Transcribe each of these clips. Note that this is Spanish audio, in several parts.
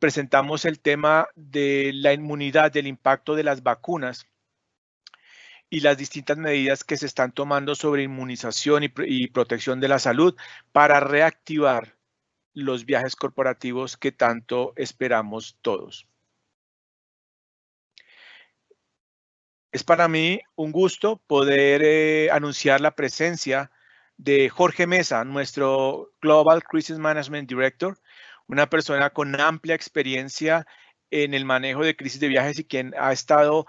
presentamos el tema de la inmunidad, del impacto de las vacunas y las distintas medidas que se están tomando sobre inmunización y protección de la salud para reactivar los viajes corporativos que tanto esperamos todos. Es para mí un gusto poder anunciar la presencia de Jorge Mesa, nuestro Global Crisis Management Director, una persona con amplia experiencia en el manejo de crisis de viajes y quien ha estado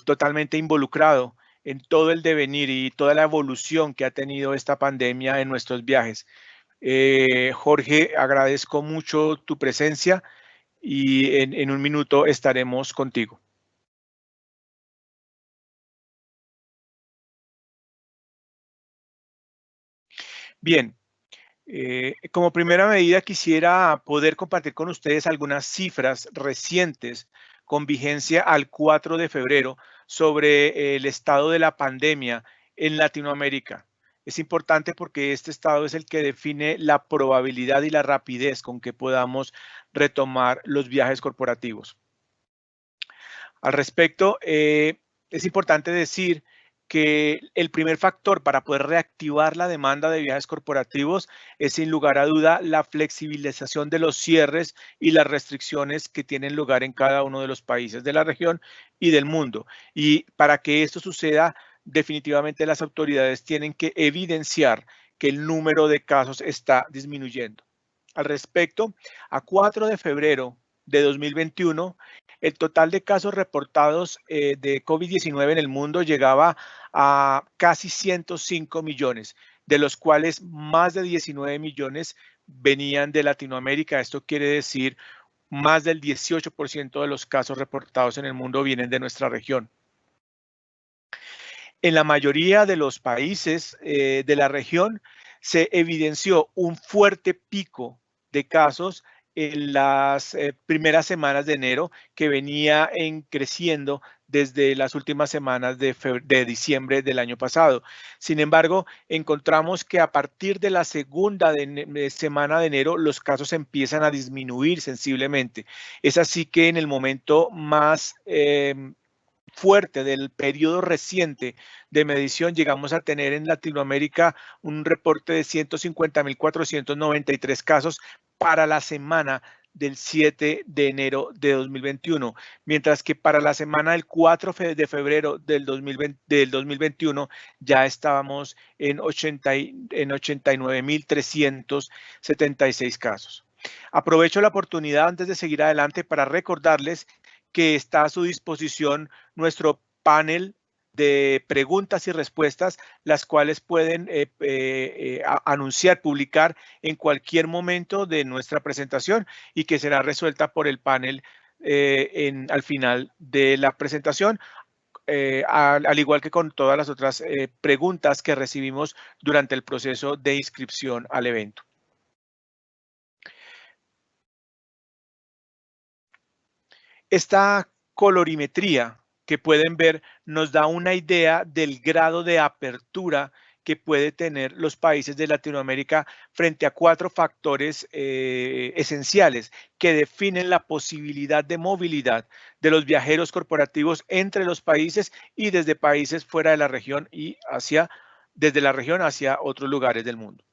totalmente involucrado en todo el devenir y toda la evolución que ha tenido esta pandemia en nuestros viajes. Jorge, agradezco mucho tu presencia y en un minuto estaremos contigo. Bien, como primera medida quisiera poder compartir con ustedes algunas cifras recientes con vigencia al 4 de febrero sobre el estado de la pandemia en Latinoamérica. Es importante porque este estado es el que define la probabilidad y la rapidez con que podamos retomar los viajes corporativos. Al respecto, es importante decir que el primer factor para poder reactivar la demanda de viajes corporativos es sin lugar a duda la flexibilización de los cierres y las restricciones que tienen lugar en cada uno de los países de la región y del mundo. Y para que esto suceda, definitivamente las autoridades tienen que evidenciar que el número de casos está disminuyendo. Al respecto, a 4 de febrero de 2021, el total de casos reportados de COVID-19 en el mundo llegaba a casi 105 millones, de los cuales más de 19 millones venían de Latinoamérica. Esto quiere decir más del 18% de los casos reportados en el mundo vienen de nuestra región. En la mayoría de los países de la región se evidenció un fuerte pico de casos en las primeras semanas de enero que venía creciendo desde las últimas semanas de diciembre del año pasado. Sin embargo, encontramos que a partir de la segunda semana de enero los casos empiezan a disminuir sensiblemente. Es así que en el momento más fuerte del periodo reciente de medición, llegamos a tener en Latinoamérica un reporte de 150.493 casos para la semana del 7 de enero de 2021, mientras que para la semana del 4 de febrero del 2021 ya estábamos en 89.376 casos. Aprovecho la oportunidad antes de seguir adelante para recordarles que está a su disposición nuestro panel de preguntas y respuestas, las cuales pueden anunciar, publicar en cualquier momento de nuestra presentación y que será resuelta por el panel al final de la presentación. Al igual que con todas las otras preguntas que recibimos durante el proceso de inscripción al evento. Esta colorimetría que pueden ver nos da una idea del grado de apertura que puede tener los países de Latinoamérica frente a 4 factores esenciales que definen la posibilidad de movilidad de los viajeros corporativos entre los países y desde países fuera de la región y desde la región hacia otros lugares del mundo.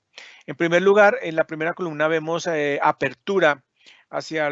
En primer lugar, en la primera columna vemos apertura hacia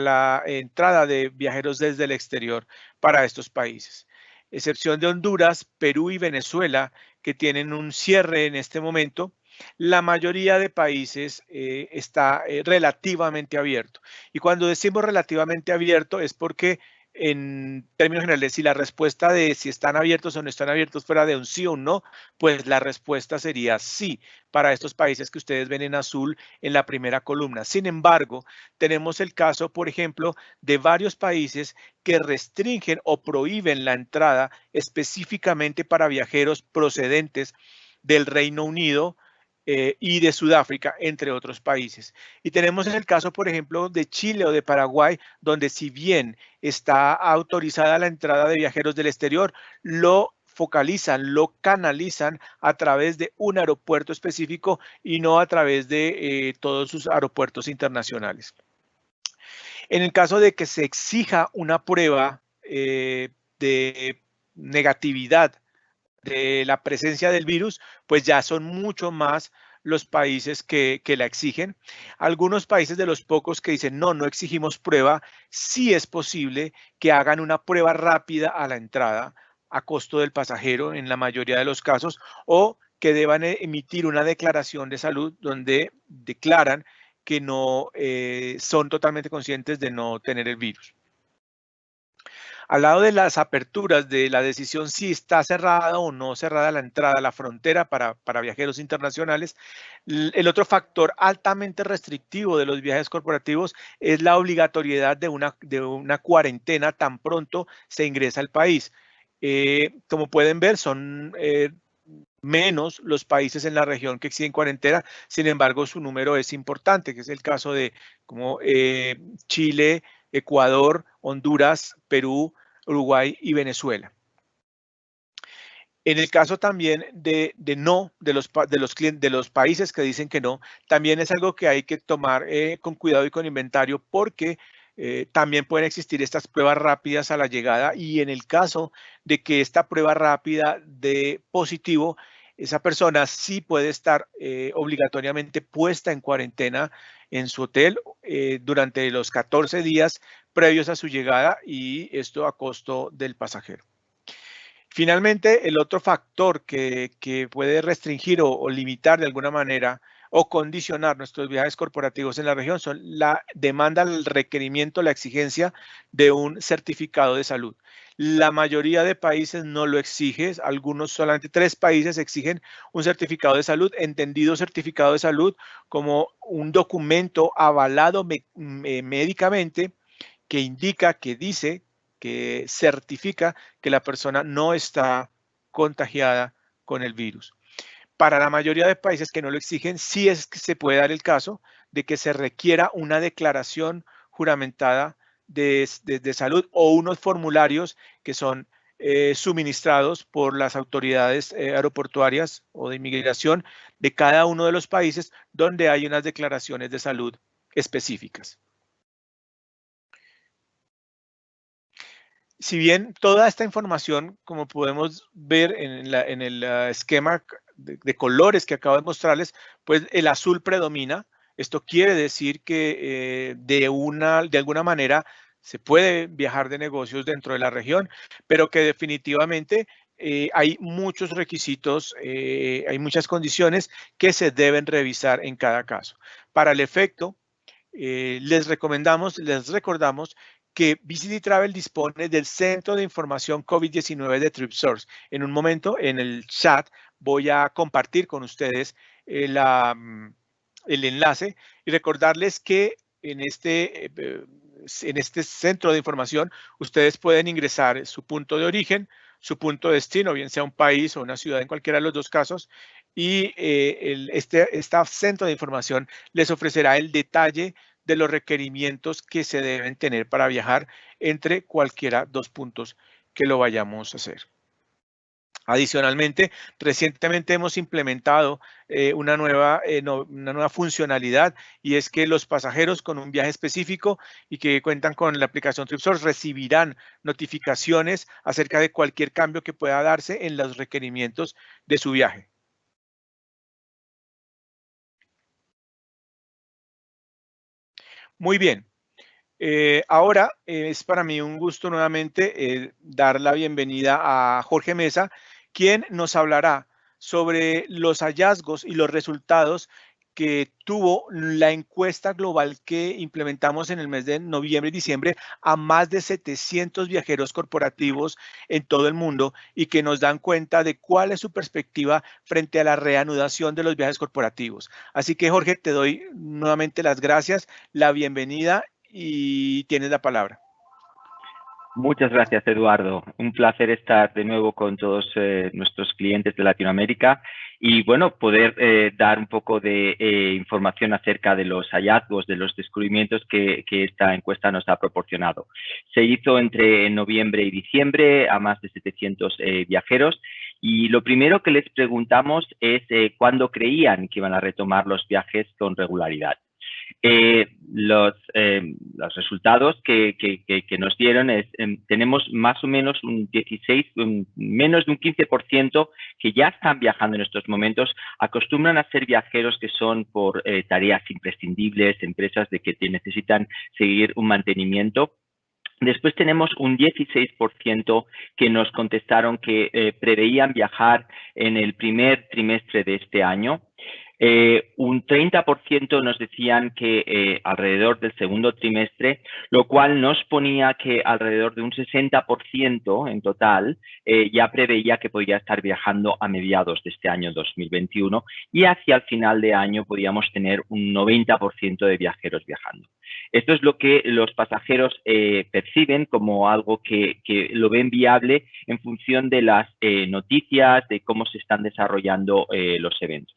la entrada de viajeros desde el exterior para estos países. Excepción de Honduras, Perú y Venezuela, que tienen un cierre en este momento, la mayoría de países está relativamente abierto. Y cuando decimos relativamente abierto es porque en términos generales, si la respuesta de si están abiertos o no están abiertos fuera de un sí o un no, pues la respuesta sería sí para estos países que ustedes ven en azul en la primera columna. Sin embargo, tenemos el caso, por ejemplo, de varios países que restringen o prohíben la entrada específicamente para viajeros procedentes del Reino Unido, y de Sudáfrica, entre otros países. Y tenemos el caso, por ejemplo, de Chile o de Paraguay, donde si bien está autorizada la entrada de viajeros del exterior, lo focalizan, lo canalizan a través de un aeropuerto específico y no a través de todos sus aeropuertos internacionales. En el caso de que se exija una prueba de negatividad de la presencia del virus, pues ya son mucho más los países que la exigen. Algunos países, de los pocos que dicen no, no exigimos prueba, sí es posible que hagan una prueba rápida a la entrada a costo del pasajero en la mayoría de los casos, o que deban emitir una declaración de salud donde declaran que no son totalmente conscientes de no tener el virus. Al lado de las aperturas de la decisión si está cerrada o no cerrada la entrada a la frontera para viajeros internacionales, el otro factor altamente restrictivo de los viajes corporativos es la obligatoriedad de una cuarentena tan pronto se ingresa al país. Como pueden ver, son menos los países en la región que exigen cuarentena, sin embargo su número es importante, que es el caso de como Chile, Ecuador, Honduras, Perú, Uruguay y Venezuela. En el caso también de los países que dicen que no, también es algo que hay que tomar con cuidado y con inventario, porque también pueden existir estas pruebas rápidas a la llegada, y en el caso de que esta prueba rápida de positivo, esa persona sí puede estar obligatoriamente puesta en cuarentena en su hotel durante los 14 días previos a su llegada, y esto a costo del pasajero. Finalmente, el otro factor que puede restringir o limitar de alguna manera o condicionar nuestros viajes corporativos en la región son la demanda, el requerimiento, la exigencia de un certificado de salud. La mayoría de países no lo exigen, algunos, solamente 3 países exigen un certificado de salud, entendido certificado de salud como un documento avalado médicamente que indica, que dice, que certifica que la persona no está contagiada con el virus. Para la mayoría de países que no lo exigen, sí es que se puede dar el caso de que se requiera una declaración juramentada de salud o unos formularios que son suministrados por las autoridades aeroportuarias o de inmigración de cada uno de los países, donde hay unas declaraciones de salud específicas. Si bien toda esta información, como podemos ver en el esquema de colores que acabo de mostrarles, pues el azul predomina. Esto quiere decir que de alguna manera se puede viajar de negocios dentro de la región, pero que definitivamente hay muchos requisitos, hay muchas condiciones que se deben revisar en cada caso. Para el efecto, les recordamos que Visit Travel dispone del Centro de Información COVID-19 de TripSource. En un momento, en el chat, voy a compartir con ustedes el enlace y recordarles que en este centro de información ustedes pueden ingresar su punto de origen, su punto de destino, bien sea un país o una ciudad, en cualquiera de los dos casos, y este centro de información les ofrecerá el detalle de los requerimientos que se deben tener para viajar entre cualquiera dos puntos que lo vayamos a hacer. Adicionalmente, recientemente hemos implementado una nueva funcionalidad, y es que los pasajeros con un viaje específico y que cuentan con la aplicación TripSource recibirán notificaciones acerca de cualquier cambio que pueda darse en los requerimientos de su viaje. Muy bien. Ahora es para mí un gusto nuevamente dar la bienvenida a Jorge Mesa, quien nos hablará sobre los hallazgos y los resultados que tuvo la encuesta global que implementamos en el mes de noviembre y diciembre a más de 700 viajeros corporativos en todo el mundo, y que nos dan cuenta de cuál es su perspectiva frente a la reanudación de los viajes corporativos. Así que, Jorge, te doy nuevamente las gracias, la bienvenida, y tienes la palabra. Muchas gracias, Eduardo. Un placer estar de nuevo con todos nuestros clientes de Latinoamérica y, bueno, poder dar un poco de información acerca de los hallazgos, de los descubrimientos que esta encuesta nos ha proporcionado. Se hizo entre noviembre y diciembre a más de 700 viajeros, y lo primero que les preguntamos es cuándo creían que iban a retomar los viajes con regularidad. Los resultados que nos dieron es, tenemos más o menos un 16, menos de un 15% que ya están viajando en estos momentos. Acostumbran a ser viajeros que son por tareas imprescindibles, empresas de que necesitan seguir un mantenimiento. Después tenemos un 16% que nos contestaron que preveían viajar en el primer trimestre de este año. Un 30% nos decían que alrededor del segundo trimestre, lo cual nos ponía que alrededor de un 60% en total ya preveía que podría estar viajando a mediados de este año 2021 y hacia el final de año podíamos tener un 90% de viajeros viajando. Esto es lo que los pasajeros perciben como algo que lo ven viable en función de las noticias, de cómo se están desarrollando los eventos.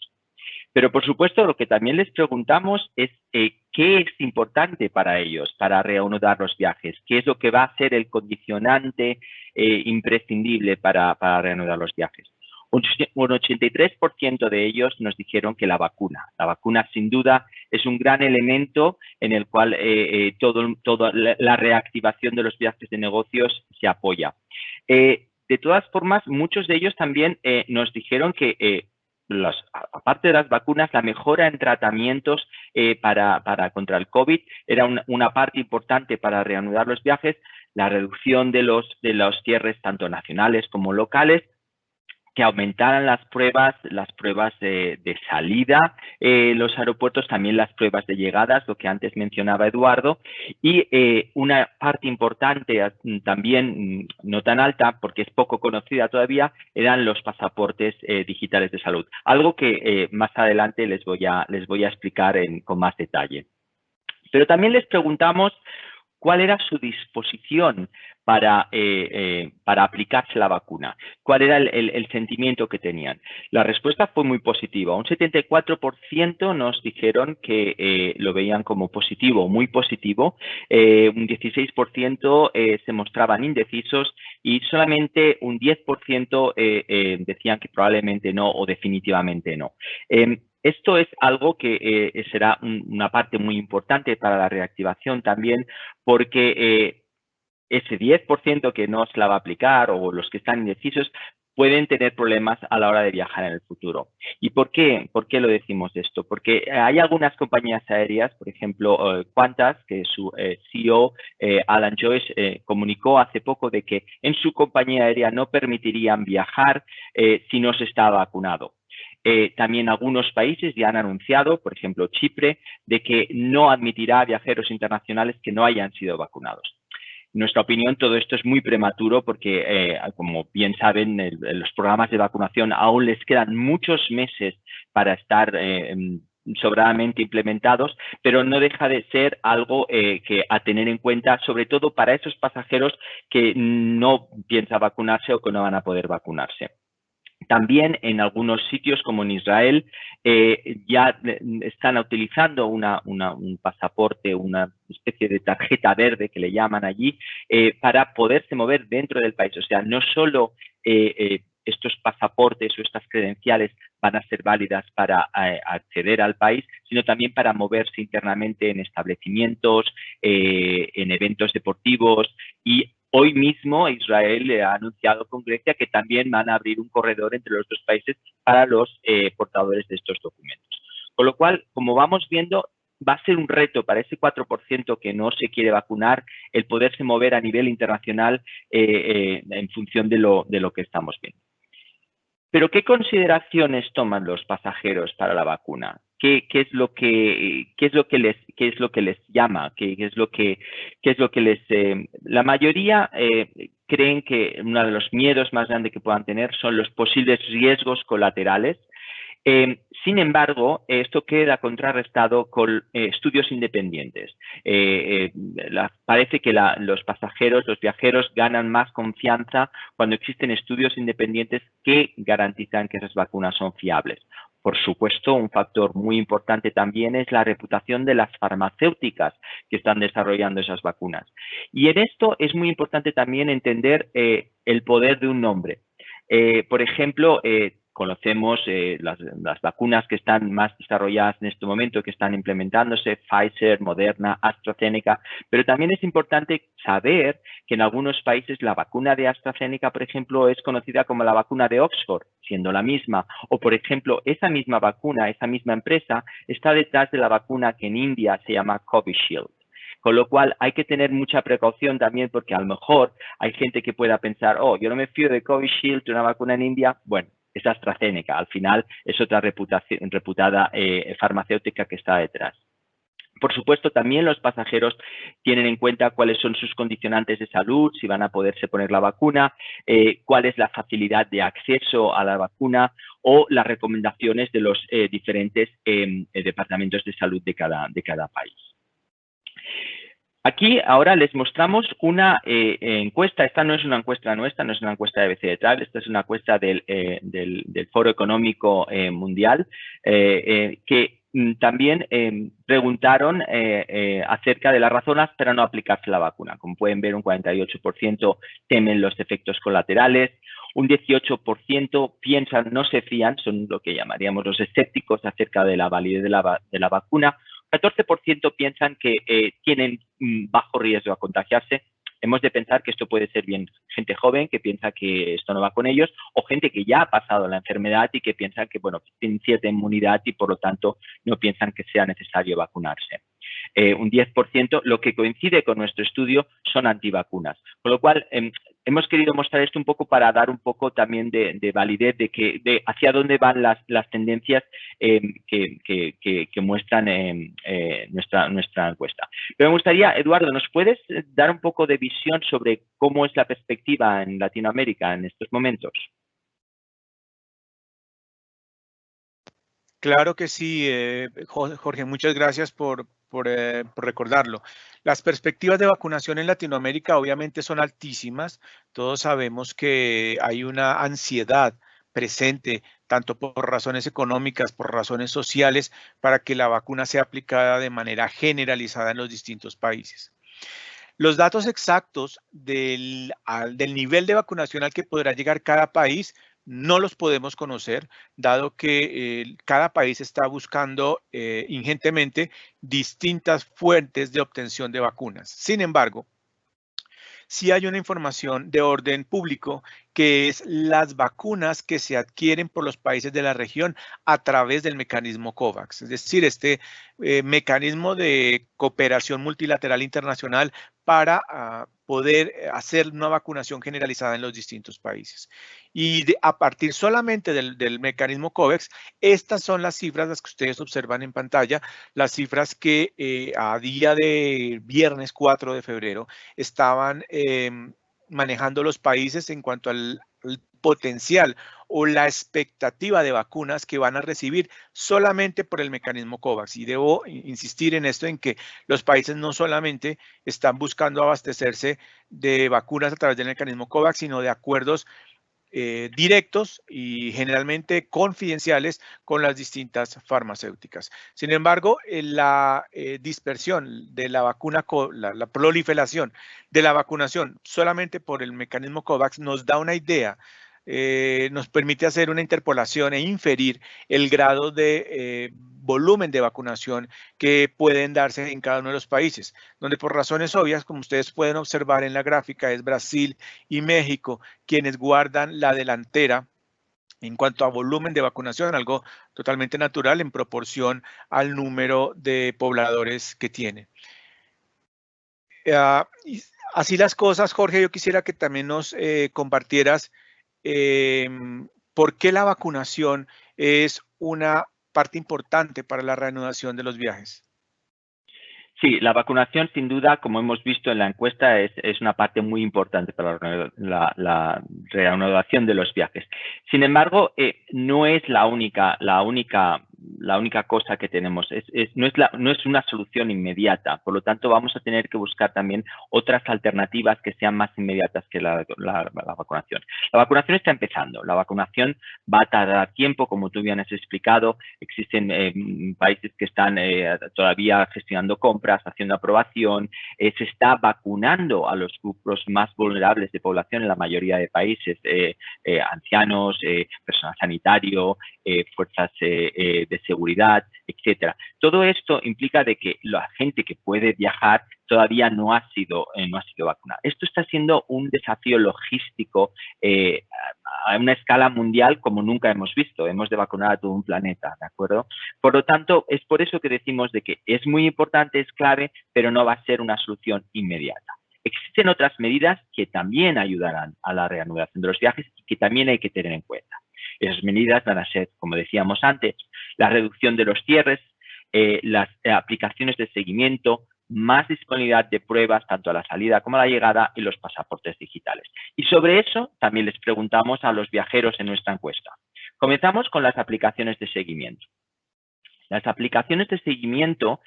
Pero, por supuesto, lo que también les preguntamos es qué es importante para ellos para reanudar los viajes, qué es lo que va a ser el condicionante imprescindible para reanudar los viajes. Un 83% de ellos nos dijeron que la vacuna. La vacuna, sin duda, es un gran elemento en el cual toda la reactivación de los viajes de negocios se apoya. De todas formas, muchos de ellos también nos dijeron que aparte de las vacunas, la mejora en tratamientos contra el COVID era una parte importante para reanudar los viajes, la reducción de los cierres tanto nacionales como locales, que aumentaran las pruebas de salida, los aeropuertos, también las pruebas de llegadas, lo que antes mencionaba Eduardo, y una parte importante también, no tan alta porque es poco conocida todavía, eran los pasaportes digitales de salud, algo que más adelante les voy a explicar con más detalle. Pero también les preguntamos cuál era su disposición para aplicarse la vacuna, cuál era el sentimiento que tenían. La respuesta fue muy positiva. Un 74% nos dijeron que lo veían como positivo, muy positivo. Un 16% se mostraban indecisos y solamente un 10% decían que probablemente no o definitivamente no. Esto es algo que será una parte muy importante para la reactivación también, porque ese 10% que no se la va a aplicar o los que están indecisos pueden tener problemas a la hora de viajar en el futuro. ¿Y por qué? ¿Por qué lo decimos esto? Porque hay algunas compañías aéreas, por ejemplo, Qantas, que su CEO, Alan Joyce, comunicó hace poco de que en su compañía aérea no permitirían viajar si no se está vacunado. También algunos países ya han anunciado, por ejemplo Chipre, de que no admitirá viajeros internacionales que no hayan sido vacunados. En nuestra opinión, todo esto es muy prematuro porque, como bien saben, los programas de vacunación aún les quedan muchos meses para estar sobradamente implementados, pero no deja de ser algo que a tener en cuenta, sobre todo para esos pasajeros que no piensan vacunarse o que no van a poder vacunarse. También en algunos sitios, como en Israel, ya están utilizando un pasaporte, una especie de tarjeta verde que le llaman allí, para poderse mover dentro del país. O sea, no solo estos pasaportes o estas credenciales van a ser válidas para acceder al país, sino también para moverse internamente en establecimientos, en eventos deportivos y hoy mismo Israel ha anunciado con Grecia que también van a abrir un corredor entre los dos países para los portadores de estos documentos. Con lo cual, como vamos viendo, va a ser un reto para ese 4% que no se quiere vacunar el poderse mover a nivel internacional en función de lo que estamos viendo. Pero, ¿qué consideraciones toman los pasajeros para la vacuna? ¿Qué es lo que les llama? ¿Qué es lo que les? La mayoría creen que uno de los miedos más grandes que puedan tener son los posibles riesgos colaterales. Sin embargo, esto queda contrarrestado con estudios independientes. Parece que los viajeros ganan más confianza cuando existen estudios independientes que garantizan que esas vacunas son fiables. Por supuesto, un factor muy importante también es la reputación de las farmacéuticas que están desarrollando esas vacunas. Y en esto es muy importante también entender el poder de un nombre. Por ejemplo, conocemos las vacunas que están más desarrolladas en este momento, que están implementándose, Pfizer, Moderna, AstraZeneca, pero también es importante saber que en algunos países la vacuna de AstraZeneca, por ejemplo, es conocida como la vacuna de Oxford, siendo la misma, o por ejemplo, esa misma vacuna, esa misma empresa, está detrás de la vacuna que en India se llama Covishield. Con lo cual hay que tener mucha precaución también porque a lo mejor hay gente que pueda pensar, oh, yo no me fío de Covishield, de una vacuna en India. Bueno, es AstraZeneca. Al final es otra reputada farmacéutica que está detrás. Por supuesto, también los pasajeros tienen en cuenta cuáles son sus condicionantes de salud, si van a poderse poner la vacuna, cuál es la facilidad de acceso a la vacuna o las recomendaciones de los diferentes departamentos de salud de cada país. Aquí ahora les mostramos una encuesta. Esta no es una encuesta nuestra, no es una encuesta de BC de Travel, esta es una encuesta del Foro Económico Mundial que también preguntaron acerca de las razones para no aplicarse la vacuna. Como pueden ver, un 48% temen los efectos colaterales, un 18% piensan, no se fían, son lo que llamaríamos los escépticos acerca de la validez de la vacuna. 14% piensan que tienen bajo riesgo a contagiarse. Hemos de pensar que esto puede ser bien gente joven que piensa que esto no va con ellos o gente que ya ha pasado la enfermedad y que piensa que, bueno, tienen cierta inmunidad y por lo tanto no piensan que sea necesario vacunarse. Un 10%, lo que coincide con nuestro estudio, son antivacunas. Con lo cual, hemos querido mostrar esto un poco para dar un poco también de validez de hacia dónde van las tendencias que muestran nuestra encuesta. Pero me gustaría, Eduardo, ¿nos puedes dar un poco de visión sobre cómo es la perspectiva en Latinoamérica en estos momentos? Claro que sí, Jorge, muchas gracias por recordarlo. Las perspectivas de vacunación en Latinoamérica obviamente son altísimas. Todos sabemos que hay una ansiedad presente, tanto por razones económicas, por razones sociales, para que la vacuna sea aplicada de manera generalizada en los distintos países. Los datos exactos del nivel de vacunación al que podrá llegar cada país no los podemos conocer, dado que cada país está buscando ingentemente distintas fuentes de obtención de vacunas. Sin embargo, sí hay una información de orden público que es las vacunas que se adquieren por los países de la región a través del mecanismo COVAX, es decir, este mecanismo de cooperación multilateral internacional para poder hacer una vacunación generalizada en los distintos países. Y a partir solamente del mecanismo COVAX, estas son las cifras las que ustedes observan en pantalla, las cifras que a día de viernes 4 de febrero estaban manejando los países en cuanto al potencial o la expectativa de vacunas que van a recibir solamente por el mecanismo COVAX. Y debo insistir en esto, en que los países no solamente están buscando abastecerse de vacunas a través del mecanismo COVAX, sino de acuerdos directos y generalmente confidenciales con las distintas farmacéuticas. Sin embargo, la dispersión de la vacuna, la proliferación de la vacunación solamente por el mecanismo COVAX nos da una idea, nos permite hacer una interpolación e inferir el grado de volumen de vacunación que pueden darse en cada uno de los países, donde por razones obvias, como ustedes pueden observar en la gráfica, es Brasil y México quienes guardan la delantera en cuanto a volumen de vacunación, algo totalmente natural en proporción al número de pobladores que tiene. Así las cosas, Jorge, yo quisiera que también nos compartieras por qué la vacunación es una parte importante para la reanudación de los viajes. Sí, la vacunación, sin duda, como hemos visto en la encuesta, es una parte muy importante para la reanudación de los viajes. Sin embargo, no es la única la única cosa que tenemos. No es una solución inmediata. Por lo tanto, vamos a tener que buscar también otras alternativas que sean más inmediatas que la vacunación. La vacunación está empezando. La vacunación va a tardar tiempo, como tú bien has explicado. Existen países que están todavía gestionando compras, haciendo aprobación. Se está vacunando a los grupos más vulnerables de población en la mayoría de países, ancianos, personal sanitario, fuerzas de seguridad, etcétera. Todo esto implica de que la gente que puede viajar todavía no ha sido vacunada. Esto está siendo un desafío logístico a una escala mundial como nunca hemos visto. Hemos de vacunar a todo un planeta, ¿de acuerdo? Por lo tanto, es por eso que decimos de que es muy importante, es clave, pero no va a ser una solución inmediata. Existen otras medidas que también ayudarán a la reanudación de los viajes y que también hay que tener en cuenta. Esas medidas van a ser, como decíamos antes, la reducción de los cierres, las aplicaciones de seguimiento, más disponibilidad de pruebas tanto a la salida como a la llegada y los pasaportes digitales. Y sobre eso también les preguntamos a los viajeros en nuestra encuesta. Comenzamos con las aplicaciones de seguimiento. Las aplicaciones de seguimiento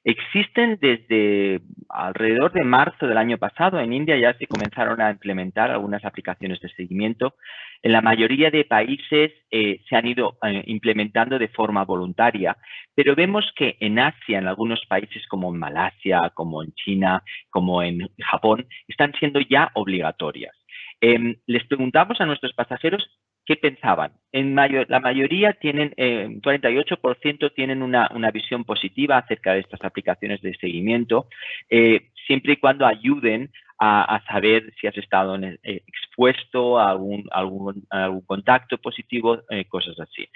existen desde alrededor de marzo del año pasado. En India ya se comenzaron a implementar algunas aplicaciones de seguimiento. En la mayoría de países se han ido implementando de forma voluntaria, pero vemos que en Asia, en algunos países como en Malasia, como en China, como en Japón, están siendo ya obligatorias. Les preguntamos a nuestros pasajeros ¿qué pensaban? La mayoría tienen, 48% tienen una visión positiva acerca de estas aplicaciones de seguimiento, siempre y cuando ayuden a saber si has estado expuesto a algún contacto positivo, cosas así.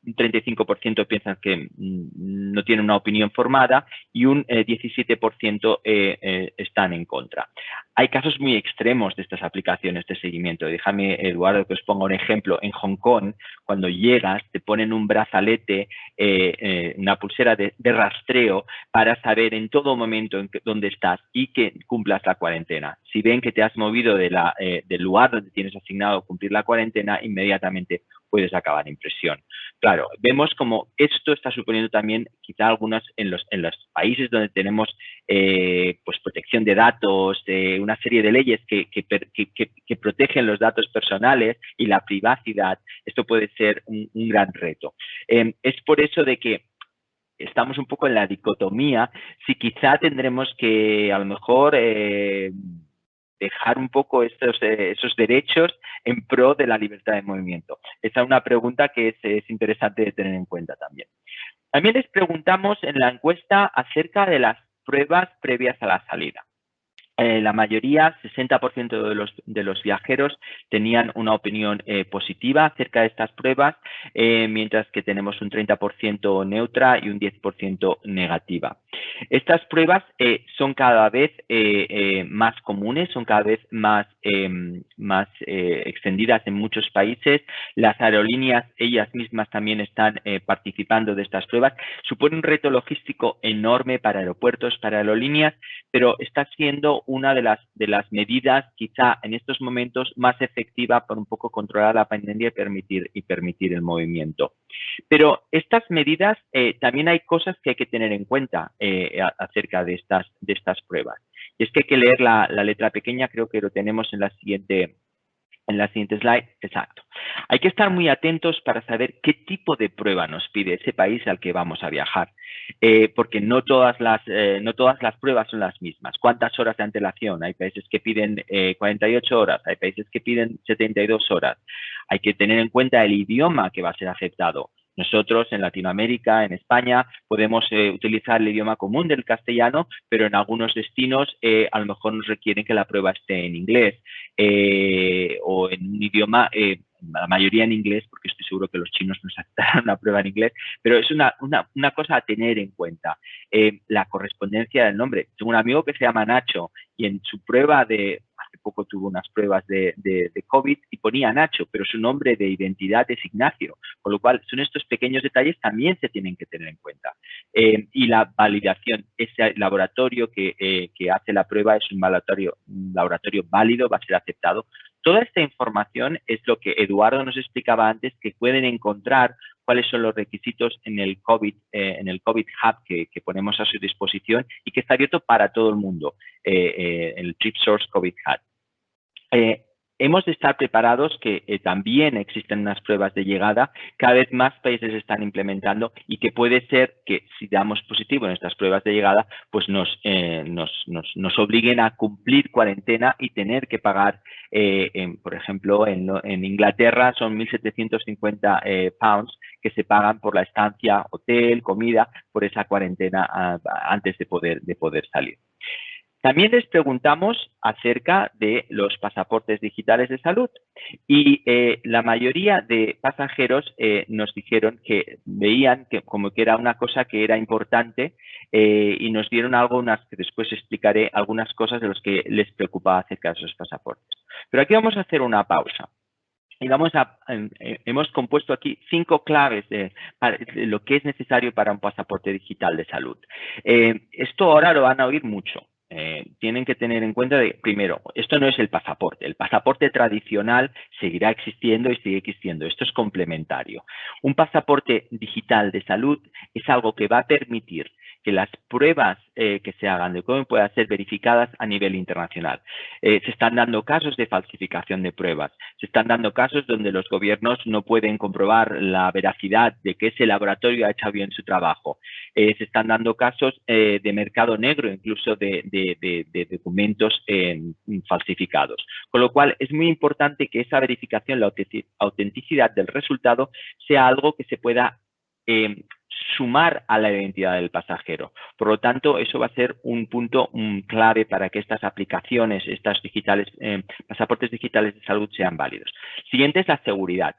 Un 35% piensan que no tienen una opinión formada y un 17% están en contra. Hay casos muy extremos de estas aplicaciones de seguimiento. Déjame, Eduardo, que os ponga un ejemplo. En Hong Kong, cuando llegas, te ponen un brazalete, una pulsera de rastreo para saber en todo momento dónde estás y que cumplas la cuarentena. Si ven que te has movido del lugar donde tienes asignado cumplir la cuarentena, inmediatamente puedes acabar en prisión. Claro, vemos como esto está suponiendo también quizá algunas en los países donde tenemos pues protección de datos, una serie de leyes que protegen los datos personales y la privacidad. Esto puede ser un gran reto. Es por eso de que estamos un poco en la dicotomía, si quizá tendremos que a lo mejor dejar un poco esos derechos en pro de la libertad de movimiento. Esa es una pregunta que es interesante de tener en cuenta también. También les preguntamos en la encuesta acerca de las pruebas previas a la salida. La mayoría, 60% de los viajeros tenían una opinión positiva acerca de estas pruebas, mientras que tenemos un 30% neutra y un 10% negativa. Estas pruebas son cada vez más comunes, son cada vez más extendidas en muchos países. Las aerolíneas, ellas mismas también están participando de estas pruebas. Supone un reto logístico enorme para aeropuertos, para aerolíneas, pero está siendo una de las medidas quizá en estos momentos más efectiva para un poco controlar la pandemia y permitir el movimiento. Pero estas medidas también hay cosas que hay que tener en cuenta acerca de estas pruebas. Y es que hay que leer la letra pequeña, creo que lo tenemos en la siguiente slide, exacto. Hay que estar muy atentos para saber qué tipo de prueba nos pide ese país al que vamos a viajar, porque no todas las pruebas son las mismas. ¿Cuántas horas de antelación? Hay países que piden 48 horas, hay países que piden 72 horas. Hay que tener en cuenta el idioma que va a ser aceptado. Nosotros en Latinoamérica, en España, podemos utilizar el idioma común del castellano, pero en algunos destinos a lo mejor nos requieren que la prueba esté en inglés o en un idioma, la mayoría en inglés, porque estoy seguro que los chinos nos aceptarán una prueba en inglés, pero es una cosa a tener en cuenta. La correspondencia del nombre. Tengo un amigo que se llama Nacho y en su prueba hace poco tuvo unas pruebas de COVID y ponía Nacho, pero su nombre de identidad es Ignacio, con lo cual son estos pequeños detalles también se tienen que tener en cuenta. Y la validación, ese laboratorio que hace la prueba es un laboratorio válido, va a ser aceptado. Toda esta información es lo que Eduardo nos explicaba antes, que pueden encontrar cuáles son los requisitos en el COVID Hub que ponemos a su disposición y que está abierto para todo el mundo, el TripSource COVID Hub. Hemos de estar preparados que también existen unas pruebas de llegada, cada vez más países están implementando y que puede ser que si damos positivo en estas pruebas de llegada, pues nos obliguen a cumplir cuarentena y tener que pagar, por ejemplo, en Inglaterra son 1.750 pounds que se pagan por la estancia, hotel, comida, por esa cuarentena antes de poder salir. También les preguntamos acerca de los pasaportes digitales de salud y la mayoría de pasajeros nos dijeron que veían que como que era una cosa que era importante y nos dieron algunas, que después explicaré, algunas cosas de los que les preocupaba acerca de esos pasaportes. Pero aquí vamos a hacer una pausa. Y hemos compuesto aquí 5 claves de lo que es necesario para un pasaporte digital de salud. Esto ahora lo van a oír mucho. Tienen que tener en cuenta de, primero, esto no es el pasaporte tradicional seguirá existiendo y sigue existiendo, esto es complementario. Un pasaporte digital de salud es algo que va a permitir que las pruebas que se hagan de COVID puedan ser verificadas a nivel internacional. Se están dando casos de falsificación de pruebas, se están dando casos donde los gobiernos no pueden comprobar la veracidad de que ese laboratorio ha hecho bien su trabajo. Se están dando casos de mercado negro, incluso de documentos falsificados. Con lo cual, es muy importante que esa verificación, la autenticidad del resultado, sea algo que se pueda sumar a la identidad del pasajero. Por lo tanto, eso va a ser un punto clave para que estas aplicaciones, estas digitales, pasaportes digitales de salud sean válidos. Siguiente es la seguridad.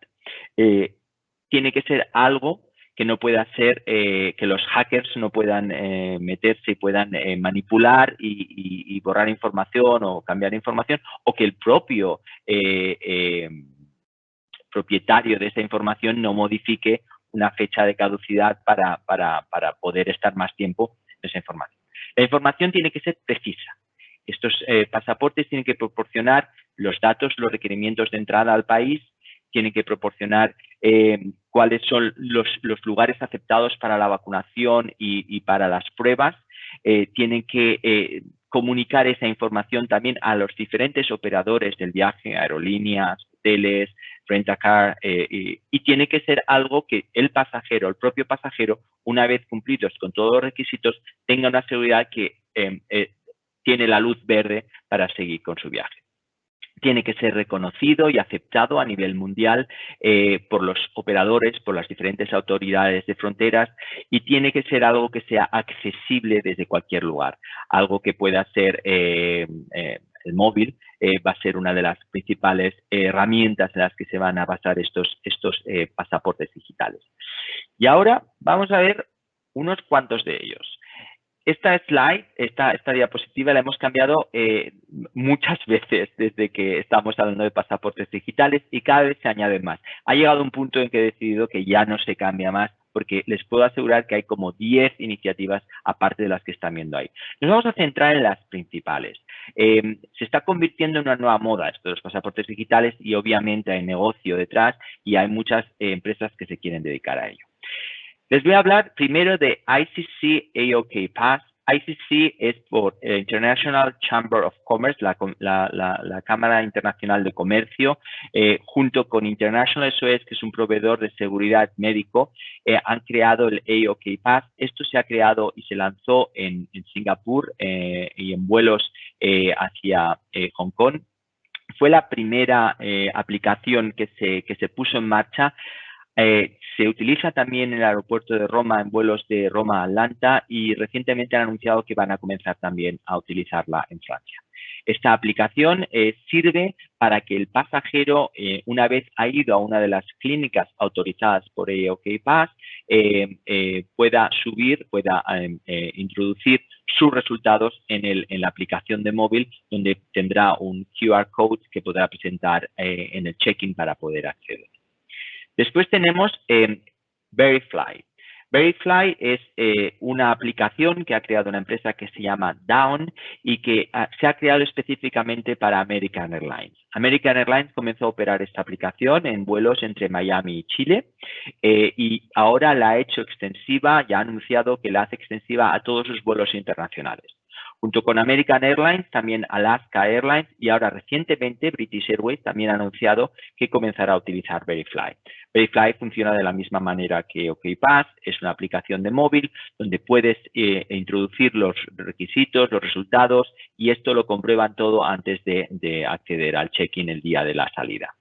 Tiene que ser algo que no pueda ser, que los hackers no puedan meterse y puedan manipular y borrar información o cambiar información, o que el propio propietario de esa información no modifique una fecha de caducidad para poder estar más tiempo en esa información. La información tiene que ser precisa. Estos pasaportes tienen que proporcionar los datos, los requerimientos de entrada al país, tienen que proporcionar cuáles son los lugares aceptados para la vacunación y para las pruebas, tienen que comunicar esa información también a los diferentes operadores del viaje, aerolíneas, hoteles, rent-a-car, y tiene que ser algo que el pasajero, el propio pasajero, una vez cumplidos con todos los requisitos, tenga una seguridad que tiene la luz verde para seguir con su viaje. Tiene que ser reconocido y aceptado a nivel mundial por los operadores, por las diferentes autoridades de fronteras, y tiene que ser algo que sea accesible desde cualquier lugar, algo que pueda ser el móvil. Va a ser una de las principales herramientas en las que se van a basar estos pasaportes digitales. Y ahora vamos a ver unos cuantos de ellos. Esta slide, esta diapositiva la hemos cambiado muchas veces desde que estamos hablando de pasaportes digitales y cada vez se añaden más. Ha llegado un punto en que he decidido que ya no se cambia más porque les puedo asegurar que hay como 10 iniciativas aparte de las que están viendo ahí. Nos vamos a centrar en las principales. Se está convirtiendo en una nueva moda esto de los pasaportes digitales y obviamente hay negocio detrás y hay muchas empresas que se quieren dedicar a ello. Les voy a hablar primero de ICC AOK Pass. ICC es por International Chamber of Commerce, la Cámara Internacional de Comercio, junto con International SOS, que es un proveedor de seguridad médico, han creado el AOK Pass. Esto se ha creado y se lanzó en Singapur y en vuelos hacia Hong Kong. Fue la primera aplicación que se puso en marcha. Se utiliza también en el aeropuerto de Roma, en vuelos de Roma a Atlanta, y recientemente han anunciado que van a comenzar también a utilizarla en Francia. Esta aplicación sirve para que el pasajero, una vez ha ido a una de las clínicas autorizadas por AOK Pass, pueda introducir sus resultados en la aplicación de móvil, donde tendrá un QR code que podrá presentar en el check-in para poder acceder. Después tenemos Verifly. Verifly es una aplicación que ha creado una empresa que se llama Down y que se ha creado específicamente para American Airlines. American Airlines comenzó a operar esta aplicación en vuelos entre Miami y Chile y ahora la ha hecho extensiva, ya ha anunciado que la hace extensiva a todos sus vuelos internacionales. Junto con American Airlines, también Alaska Airlines y ahora recientemente British Airways también ha anunciado que comenzará a utilizar Verifly. Verifly funciona de la misma manera que OKPass, es una aplicación de móvil donde puedes introducir los requisitos, los resultados y esto lo comprueban todo antes de acceder al check-in el día de la salida.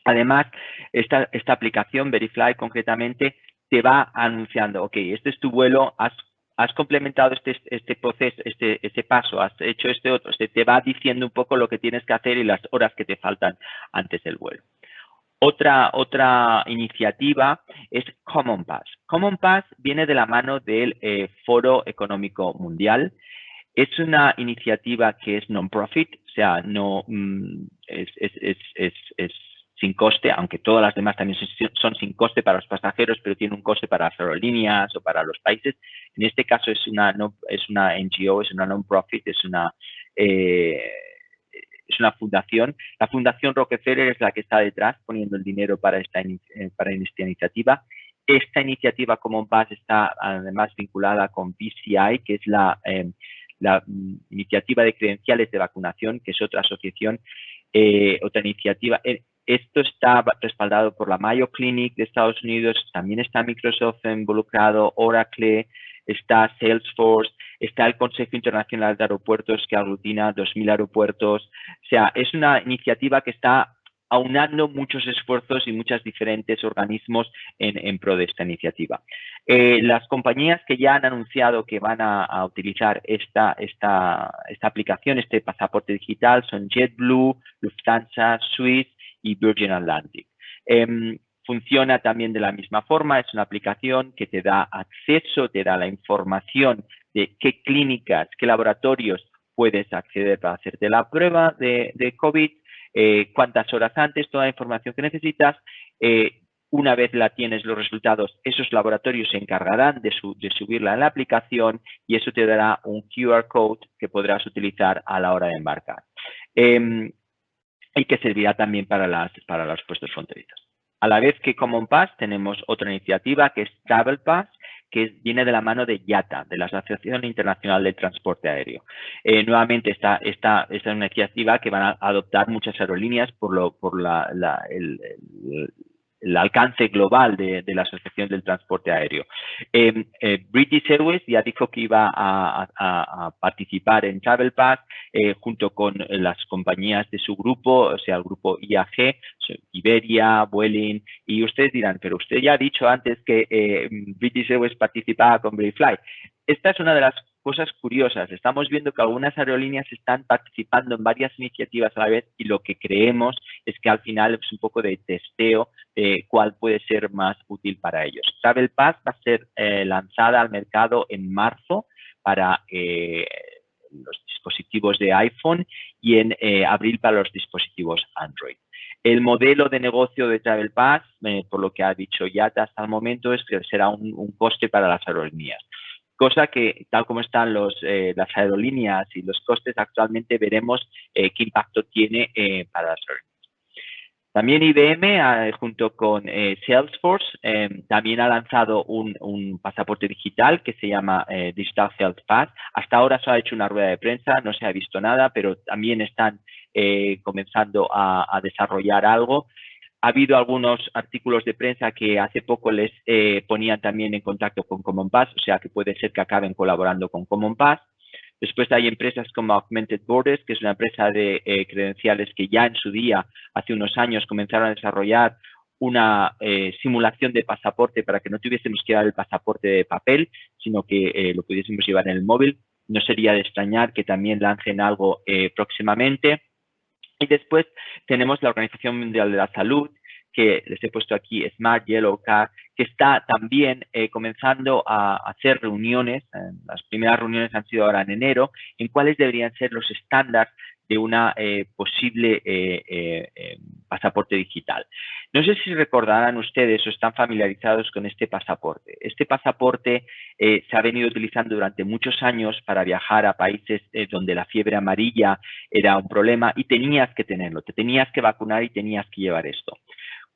Además, esta aplicación, Verifly concretamente, te va anunciando, ok, este es tu vuelo, has complementado este proceso, este paso, has hecho este otro, te va diciendo un poco lo que tienes que hacer y las horas que te faltan antes del vuelo. Otra iniciativa es Common Pass. Common Pass viene de la mano del Foro Económico Mundial. Es una iniciativa que es non-profit, o sea, no es sin coste, aunque todas las demás también son sin coste para los pasajeros, pero tiene un coste para las aerolíneas o para los países. En este caso es una NGO, es una non-profit, es una fundación. La Fundación Rockefeller es la que está detrás poniendo el dinero para esta iniciativa. Esta iniciativa Common Pass está además vinculada con BCI, que es la iniciativa de credenciales de vacunación, que es otra asociación, otra iniciativa. Esto está respaldado por la Mayo Clinic de Estados Unidos, también está Microsoft involucrado, Oracle, está Salesforce, está el Consejo Internacional de Aeropuertos que aglutina 2.000 aeropuertos. O sea, es una iniciativa que está aunando muchos esfuerzos y muchos diferentes organismos en pro de esta iniciativa. Las compañías que ya han anunciado que van a utilizar esta aplicación, este pasaporte digital, son JetBlue, Lufthansa, Swiss y Virgin Atlantic. Funciona también de la misma forma, es una aplicación que te da acceso, te da la información de qué clínicas, qué laboratorios puedes acceder para hacerte la prueba de COVID, cuántas horas antes, toda la información que necesitas. Una vez la tienes los resultados, esos laboratorios se encargarán de subirla en la aplicación y eso te dará un QR code que podrás utilizar a la hora de embarcar. Y que servirá también para los puestos fronterizos. A la vez que Common Pass tenemos otra iniciativa que es Travel Pass, que viene de la mano de IATA, de la Asociación Internacional del Transporte Aéreo. Nuevamente, esta es una iniciativa que van a adoptar muchas aerolíneas por el alcance global de la Asociación del Transporte Aéreo. British Airways ya dijo que iba a participar en Travel Pass junto con las compañías de su grupo, o sea, el grupo IAG, Iberia, Vueling, y ustedes dirán, pero usted ya ha dicho antes que British Airways participaba con Verifly. Esta es una de las cosas curiosas. Estamos viendo que algunas aerolíneas están participando en varias iniciativas a la vez y lo que creemos es que al final es un poco de testeo de cuál puede ser más útil para ellos. Travel Pass va a ser lanzada al mercado en marzo para los dispositivos de iPhone y en abril para los dispositivos Android. El modelo de negocio de Travel Pass, por lo que ha dicho IATA hasta el momento, es que será un coste para las aerolíneas. Cosa que, tal como están las aerolíneas y los costes actualmente, veremos qué impacto tiene para las aerolíneas. También IBM, junto con Salesforce, también ha lanzado un pasaporte digital que se llama Digital Health Pass. Hasta ahora se ha hecho una rueda de prensa, no se ha visto nada, pero también están comenzando a desarrollar algo. Ha habido algunos artículos de prensa que hace poco les ponían también en contacto con Common Pass, o sea que puede ser que acaben colaborando con Common Pass. Después hay empresas como Augmented Borders, que es una empresa de credenciales que ya en su día, hace unos años, comenzaron a desarrollar una simulación de pasaporte para que no tuviésemos que llevar el pasaporte de papel, sino que lo pudiésemos llevar en el móvil. No sería de extrañar que también lancen algo próximamente. Y después tenemos la Organización Mundial de la Salud, que les he puesto aquí, Smart Yellow Card, que está también comenzando a hacer reuniones. Las primeras reuniones han sido ahora en enero, en cuáles deberían ser los estándares de una posible pasaporte digital. No sé si recordarán ustedes o están familiarizados con este pasaporte. Este pasaporte se ha venido utilizando durante muchos años para viajar a países donde la fiebre amarilla era un problema y tenías que tenerlo, te tenías que vacunar y tenías que llevar esto.